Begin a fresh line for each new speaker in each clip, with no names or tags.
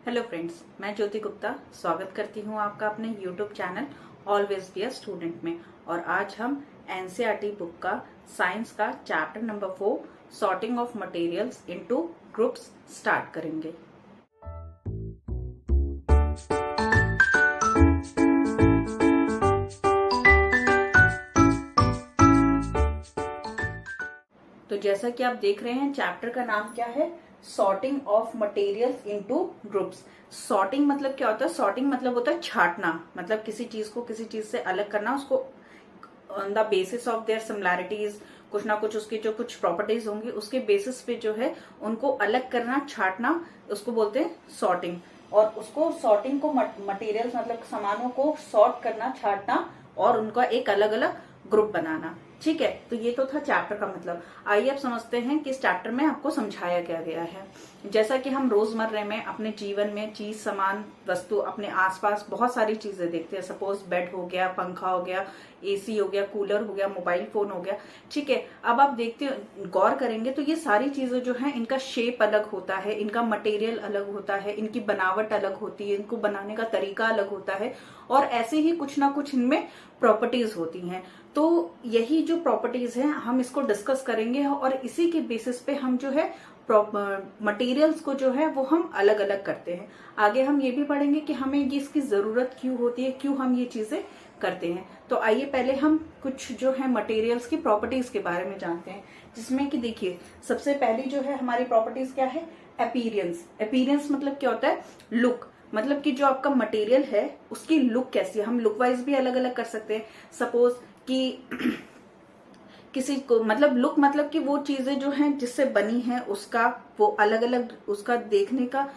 Hello friends, मैं ज्योति गुप्ता स्वागत करती हूँ आपका अपने YouTube channel always be a student में। और आज हम एनसीईआरटी बुक का साइंस का chapter number 4 sorting of materials into groups start करेंगे। तो जैसा कि आप देख रहे हैं, चैप्टर का नाम क्या है? Sorting of materials into groups. Sorting मतलब क्या होता है? सॉर्टिंग मतलब होता है छांटना, मतलब किसी चीज को किसी चीज से अलग करना, उसको on the basis of their similarities, कुछ ना कुछ उसकी जो कुछ प्रॉपर्टीज होंगी उसके बेसिस पे जो है उनको अलग करना, छांटना, उसको बोलते हैं सॉर्टिंग। और उसको सॉर्टिंग को मटेरियल्स मतलब सामानों को सॉर्ट करना, छांटना और उनका एक अलग अलग ग्रुप बनाना। ठीक है, तो ये तो था चैप्टर का मतलब। आइए अब समझते हैं कि इस चैप्टर में आपको समझाया क्या गया है। जैसा कि हम रोजमर्रा में अपने जीवन में चीज, सामान, वस्तु अपने आसपास बहुत सारी चीजें देखते हैं। सपोज बेड हो गया, पंखा हो गया, एसी हो गया, कूलर हो गया, मोबाइल फोन हो गया। ठीक है, अब आप देखते हो, गौर करेंगे तो ये सारी चीजें जो है इनका शेप अलग होता है, इनका मटेरियल अलग होता है, इनकी बनावट अलग होती है, इनको बनाने का तरीका अलग होता है और ऐसे ही कुछ ना कुछ इनमें प्रॉपर्टीज होती हैं। तो यही जो प्रॉपर्टीज हैं हम इसको डिस्कस करेंगे और इसी के बेसिस पे हम जो है मटेरियल्स को जो है वो हम अलग अलग करते हैं। आगे हम ये भी पढ़ेंगे कि हमें ये इसकी जरूरत क्यों होती है, क्यों हम ये चीजें करते हैं। तो आइए पहले हम कुछ जो है मटेरियल्स की प्रॉपर्टीज के बारे में जानते हैं, जिसमें कि देखिए सबसे पहली जो है हमारी प्रॉपर्टीज क्या है? अपीयरेंस। अपीयरेंस मतलब क्या होता है? लुक। मतलब कि जो आपका मटेरियल है उसकी लुक कैसी है, हम लुक वाइज भी अलग अलग कर सकते हैं। सपोज कि किसी को मतलब लुक मतलब कि वो चीजें जो हैं जिससे बनी है उसका वो अलग अलग, उसका देखने का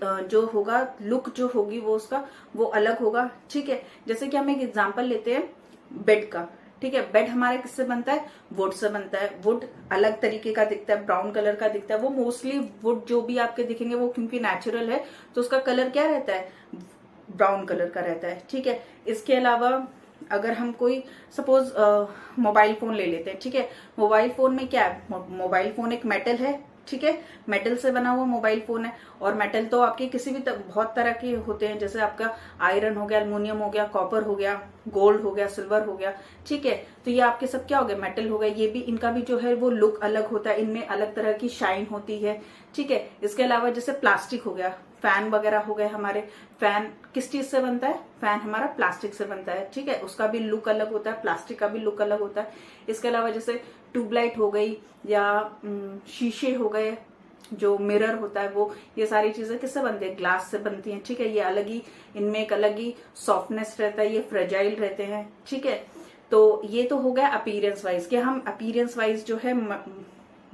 जो होगा, लुक जो होगी वो उसका वो अलग होगा। ठीक है, जैसे कि हम एक एग्जांपल लेते हैं बेड का। ठीक है, बेड हमारा किससे बनता है? वुड से बनता है। वुड अलग तरीके का दिखता है, ब्राउन कलर का दिखता है। वो मोस्टली वुड जो भी आपके दिखेंगे वो क्योंकि नेचुरल है तो उसका कलर क्या रहता है? ब्राउन कलर का रहता है। ठीक है, इसके अलावा अगर हम कोई सपोज मोबाइल फोन ले लेते हैं। ठीक है, मोबाइल फोन में क्या है? मोबाइल फोन एक मेटल है। ठीक है, मेटल से बना हुआ मोबाइल फोन है। और मेटल तो आपके किसी भी बहुत तरह के होते हैं, जैसे आपका आयरन हो गया, एल्युमिनियम हो गया, कॉपर हो गया, गोल्ड हो गया, सिल्वर हो गया। ठीक है, तो ये आपके सब क्या हो गए? मेटल हो गए। ये भी इनका भी जो है वो लुक अलग होता है, इनमें अलग तरह की शाइन होती है। ठीक है, इसके अलावा जैसे प्लास्टिक हो गया, फैन वगैरह हो गए हमारे। फैन किस चीज से बनता है? फैन हमारा प्लास्टिक से बनता है। ठीक है, उसका भी लुक अलग होता है, प्लास्टिक का भी लुक अलग होता है। इसके अलावा जैसे ट्यूबलाइट हो गई या शीशे हो गए, जो मिरर होता है वो, ये सारी चीजें किससे बनती है? ग्लास से बनती हैं। ठीक है, ये अलग ही, इनमें एक अलग ही सॉफ्टनेस रहता है, ये फ्रेजाइल रहते हैं। ठीक है, तो ये तो हो गया अपीयरेंस वाइज कि हम अपीयरेंस वाइज जो है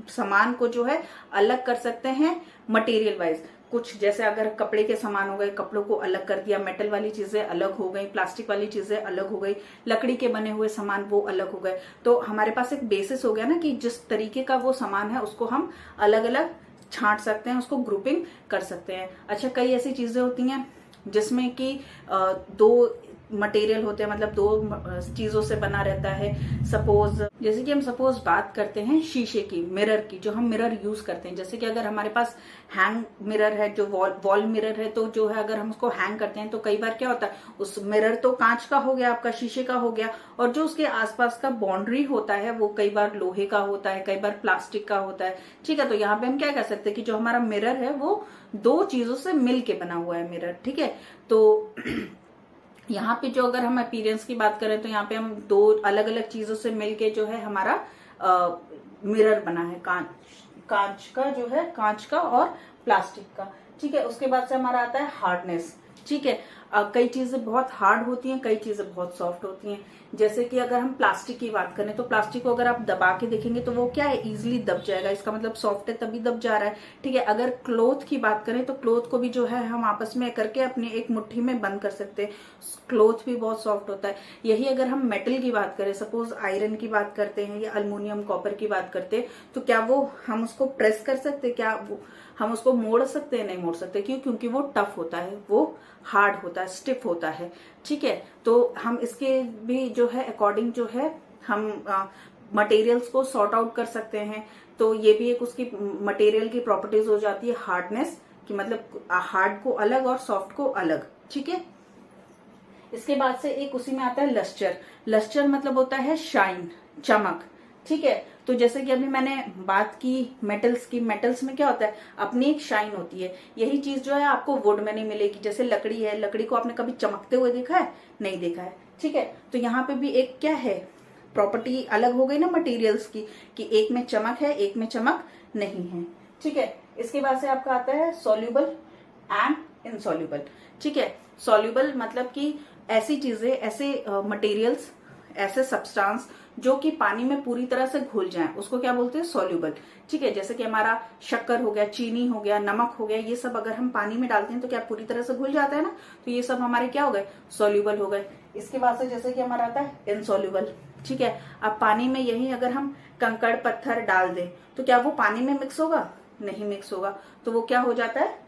सामान को जो है अलग कर सकते हैं मटेरियल वाइज। कुछ जैसे अगर कपड़े के सामान हो गए, कपड़ों को अलग कर दिया, मेटल वाली चीजें अलग हो गई, प्लास्टिक वाली चीजें अलग हो गई, लकड़ी के बने हुए सामान वो अलग हो गए। तो हमारे पास एक बेसिस हो गया ना कि जिस तरीके का वो सामान है उसको हम अलग अलग छांट सकते हैं, उसको ग्रुपिंग कर सकते हैं। अच्छा, कई ऐसी चीजें होती हैं जिसमें कि दो मटेरियल होते हैं, मतलब दो चीजों से बना रहता है। सपोज जैसे कि हम सपोज बात करते हैं शीशे की, मिरर की, जो हम मिरर यूज करते हैं। जैसे कि अगर हमारे पास हैंग मिरर है, जो वॉल मिरर है, तो जो है अगर हम उसको हैंग करते हैं तो कई बार क्या होता है, उस मिरर तो कांच का हो गया, आपका शीशे का हो गया, और जो उसके आसपास का बाउंड्री होता है वो कई बार लोहे का होता है, कई बार प्लास्टिक का होता है। ठीक है, तो यहाँ पे हम क्या कर सकते हैं कि जो हमारा मिरर है वो दो चीजों से मिल के बना हुआ है मिरर। ठीक है, तो यहाँ पे जो अगर हम अपीयरेंस की बात करें तो यहाँ पे हम दो अलग अलग चीजों से मिलके जो है हमारा मिरर बना है, कांच का जो है, कांच का और प्लास्टिक का। ठीक है, उसके बाद से हमारा आता है हार्डनेस। ठीक है, कई चीजें बहुत हार्ड होती हैं, कई चीजें बहुत सॉफ्ट होती हैं। जैसे कि अगर हम प्लास्टिक की बात करें तो प्लास्टिक को अगर आप दबा के देखेंगे तो वो क्या है? इजीली दब जाएगा, इसका मतलब सॉफ्ट है तभी दब जा रहा है। ठीक है, अगर क्लोथ की बात करें तो क्लोथ को भी जो है हम आपस में करके अपनी एक मुट्ठी में बंद कर सकते हैं, क्लोथ भी बहुत सॉफ्ट होता है। यही अगर हम मेटल की बात करें, सपोज आयरन की बात करते हैं या अल्युमिनियम, कॉपर की बात करते हैं, तो क्या वो हम उसको प्रेस कर सकते हैं? क्या वो हम उसको मोड़ सकते हैं? नहीं मोड़ सकते। क्यों? क्योंकि वो टफ होता है, वो हार्ड होता है, स्टिफ होता है। ठीक है, तो हम इसके भी जो है अकॉर्डिंग जो है हम मटेरियल्स को सॉर्ट आउट कर सकते हैं। तो ये भी एक उसकी मटेरियल की प्रॉपर्टीज हो जाती है, हार्डनेस कि मतलब हार्ड को अलग और सॉफ्ट को अलग। ठीक है, इसके बाद से एक उसी में आता है लस्टर। लस्टर मतलब होता है शाइन, चमक। ठीक है, तो जैसे कि अभी मैंने बात की मेटल्स की, मेटल्स में क्या होता है, अपनी एक शाइन होती है। यही चीज जो है आपको वुड में नहीं मिलेगी। जैसे लकड़ी है, लकड़ी को आपने कभी चमकते हुए देखा है? नहीं देखा है। ठीक है, तो यहाँ पे भी एक क्या है, प्रॉपर्टी अलग हो गई ना मटेरियल्स की, कि एक में चमक है, एक में चमक नहीं है। ठीक है, इसके बाद से आपका आता है सॉल्यूबल एंड इनसॉल्यूबल। ठीक है, सॉल्यूबल मतलब कि ऐसी चीजें, ऐसे मटेरियल्स, ऐसे सब्सटेंस जो कि पानी में पूरी तरह से घुल जाएं, उसको क्या बोलते हैं, सॉल्यूबल। ठीक है, जैसे कि हमारा शक्कर हो गया, चीनी हो गया, नमक हो गया, ये सब अगर हम पानी में डालते हैं तो क्या पूरी तरह से घुल जाता है ना, तो ये सब हमारे क्या हो गए, सॉल्यूबल हो गए। इसके बाद से जैसे कि हमारा आता है इनसॉल्यूबल। ठीक है, अब पानी में यही अगर हम कंकड़ पत्थर डाल दें तो क्या वो पानी में मिक्स होगा? नहीं मिक्स होगा, तो वो क्या हो जाता है,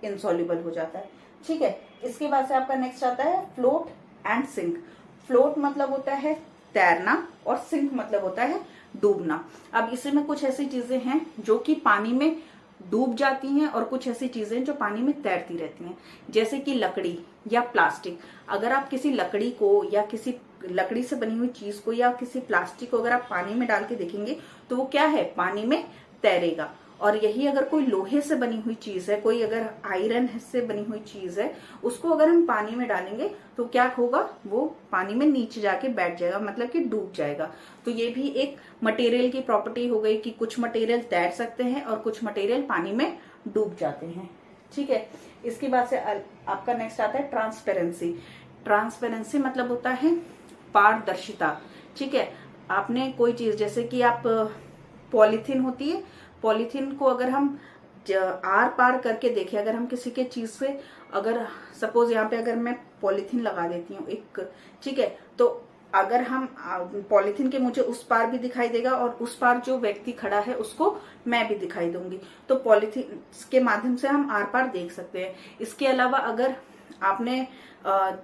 इनसॉल्यूबल हो जाता है। ठीक है, इसके बाद से आपका नेक्स्ट आता है फ्लोट एंड सिंक। फ्लोट मतलब होता है तैरना और सिंक मतलब होता है डूबना। अब इसी में कुछ ऐसी चीजें हैं जो कि पानी में डूब जाती हैं और कुछ ऐसी चीजें जो पानी में तैरती रहती हैं, जैसे कि लकड़ी या प्लास्टिक। अगर आप किसी लकड़ी को या किसी लकड़ी से बनी हुई चीज को या किसी प्लास्टिक को अगर आप पानी में डाल के देखेंगे तो वो क्या है, पानी में तैरेगा। और यही अगर कोई लोहे से बनी हुई चीज है, कोई अगर आयरन से बनी हुई चीज है, उसको अगर हम पानी में डालेंगे तो क्या होगा, वो पानी में नीचे जाके बैठ जाएगा, मतलब कि डूब जाएगा। तो ये भी एक मटेरियल की प्रॉपर्टी हो गई कि कुछ मटेरियल तैर सकते हैं और कुछ मटेरियल पानी में डूब जाते हैं। ठीक है, इसके बाद से आपका नेक्स्ट आता है ट्रांसपेरेंसी। ट्रांसपेरेंसी मतलब होता है पारदर्शिता। ठीक है, आपने कोई चीज, जैसे कि आप पॉलीथीन होती है, पॉलीथीन को अगर हम आर पार करके देखें, अगर हम किसी के चीज से, अगर सपोज यहाँ पे अगर मैं पॉलीथीन लगा देती हूँ एक, ठीक है, तो अगर हम पॉलीथीन के मुझे उस पार भी दिखाई देगा और उस पार जो व्यक्ति खड़ा है उसको मैं भी दिखाई दूंगी, तो पॉलीथीन के माध्यम से हम आर पार देख सकते हैं। इसके अलावा अगर आपने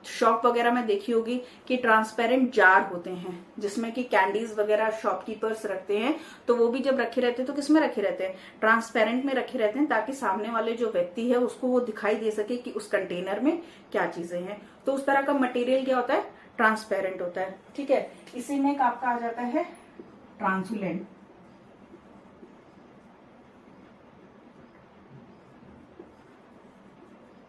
शॉप वगैरह में देखी होगी कि ट्रांसपेरेंट जार होते हैं जिसमें कि कैंडीज वगैरह शॉपकीपर्स रखते हैं, तो वो भी जब रखे रहते हैं तो किसमें रखे रहते हैं, ट्रांसपेरेंट में रखे रहते हैं, ताकि सामने वाले जो व्यक्ति है उसको वो दिखाई दे सके कि उस कंटेनर में क्या चीजें हैं। तो उस तरह का मटेरियल क्या होता है, ट्रांसपेरेंट होता है। ठीक है, इसी में एक आपका आ जाता है ट्रांसुलेंट।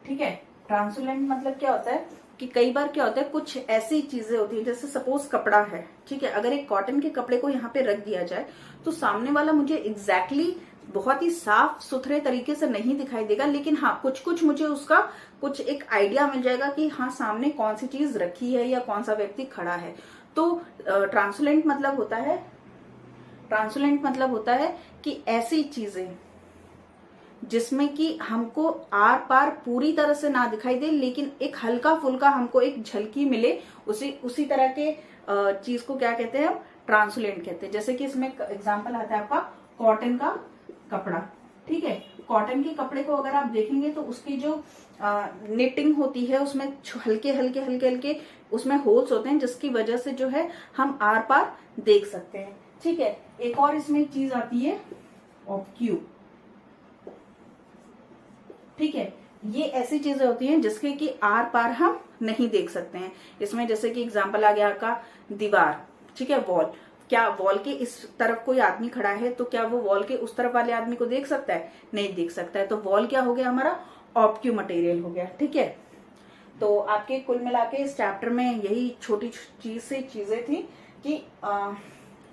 ठीक है, ट्रांसुलेंट मतलब क्या होता है कि कई बार क्या होता है, कुछ ऐसी चीजें होती है, जैसे सपोज कपड़ा है, ठीक है, अगर एक कॉटन के कपड़े को यहाँ पे रख दिया जाए तो सामने वाला मुझे एग्जैक्टली बहुत ही साफ सुथरे तरीके से नहीं दिखाई देगा, लेकिन हाँ कुछ कुछ मुझे उसका कुछ एक आइडिया मिल जाएगा कि हाँ सामने कौन सी चीज रखी है या कौन सा व्यक्ति खड़ा है। तो ट्रांसुलेंट मतलब होता है कि ऐसी चीजें जिसमें कि हमको आर पार पूरी तरह से ना दिखाई दे, लेकिन एक हल्का फुल्का हमको एक झलकी मिले, उसी तरह के चीज को क्या कहते हैं, हम ट्रांसुलेंट कहते हैं। जैसे कि इसमें एग्जांपल आता है आपका कॉटन का कपड़ा। ठीक है, कॉटन के कपड़े को अगर आप देखेंगे तो उसकी जो निटिंग होती है उसमें हल्के हल्के उसमें होल्स होते हैं, जिसकी वजह से जो है हम आर पार देख सकते हैं। ठीक है, एक और इसमें एक चीज आती है ऑब्क्यू। ठीक है, ये ऐसी चीजें होती हैं जिसके कि आर पार हम नहीं देख सकते हैं। इसमें जैसे कि एग्जांपल आ गया आपका दीवार, ठीक है, वॉल। क्या वॉल के इस तरफ कोई आदमी खड़ा है तो क्या वो वॉल के उस तरफ वाले आदमी को देख सकता है? नहीं देख सकता है। तो वॉल क्या हो गया, हमारा ऑब्क्यू मटेरियल हो गया। ठीक है, तो आपके कुल मिला के इस चैप्टर में यही छोटी चीजें थी कि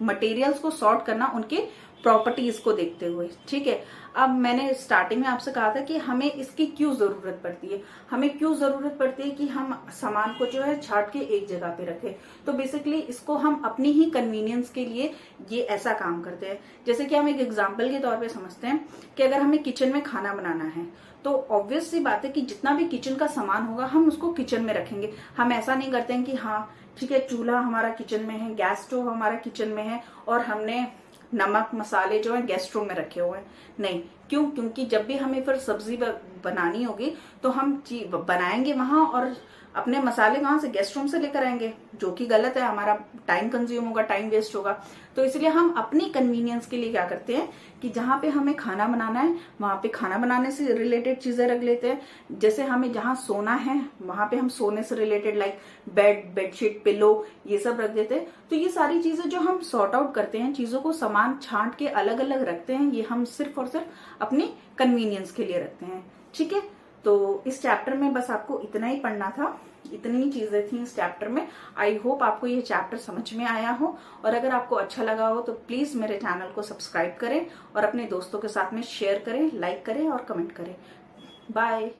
मटेरियल्स को सॉर्ट करना उनके प्रॉपर्टीज को देखते हुए। ठीक है, अब मैंने स्टार्टिंग में आपसे कहा था कि हमें इसकी क्यों जरूरत पड़ती है, हमें क्यों जरूरत पड़ती है कि हम सामान को जो है छाट के एक जगह पे रखें। तो बेसिकली इसको हम अपनी ही कन्वीनियंस के लिए ये ऐसा काम करते हैं। जैसे कि हम एक एग्जांपल के तौर पे समझते हैं कि अगर हमें किचन में खाना बनाना है तो ऑब्वियस सी बात है कि जितना भी किचन का सामान होगा हम उसको किचन में रखेंगे। हम ऐसा नहीं करते हैं कि हाँ ठीक है चूल्हा हमारा किचन में है, गैस स्टोव हमारा किचन में है और हमने नमक मसाले जो है गेस्ट रूम में रखे हुए हैं। नहीं, क्यों? क्योंकि जब भी हमें फिर सब्जी बनानी होगी तो हम बनाएंगे वहां और अपने मसाले वहां से गेस्ट रूम से लेकर आएंगे, जो कि गलत है। हमारा टाइम कंज्यूम होगा, टाइम वेस्ट होगा। तो इसलिए हम अपनी कन्वीनियंस के लिए क्या करते हैं कि जहां पे हमें खाना बनाना है वहां पे खाना बनाने से रिलेटेड चीजें रख लेते हैं। जैसे हमें जहां सोना है वहां पे हम सोने से related like bed, bedsheet, pillow, ये सब रख देते हैं। तो ये सारी चीजें जो हम सॉर्ट आउट करते हैं, चीजों को सामान छांट के अलग अलग रखते हैं, ये हम सिर्फ और सिर्फ अपनी कन्वीनियंस के लिए रखते हैं। ठीक है, तो इस चैप्टर में बस आपको इतना ही पढ़ना था, इतनी ही चीजें थी इस चैप्टर में। आई होप आपको ये चैप्टर समझ में आया हो, और अगर आपको अच्छा लगा हो तो प्लीज मेरे चैनल को सब्सक्राइब करें और अपने दोस्तों के साथ में शेयर करें, लाइक करें और कमेंट करें। बाय।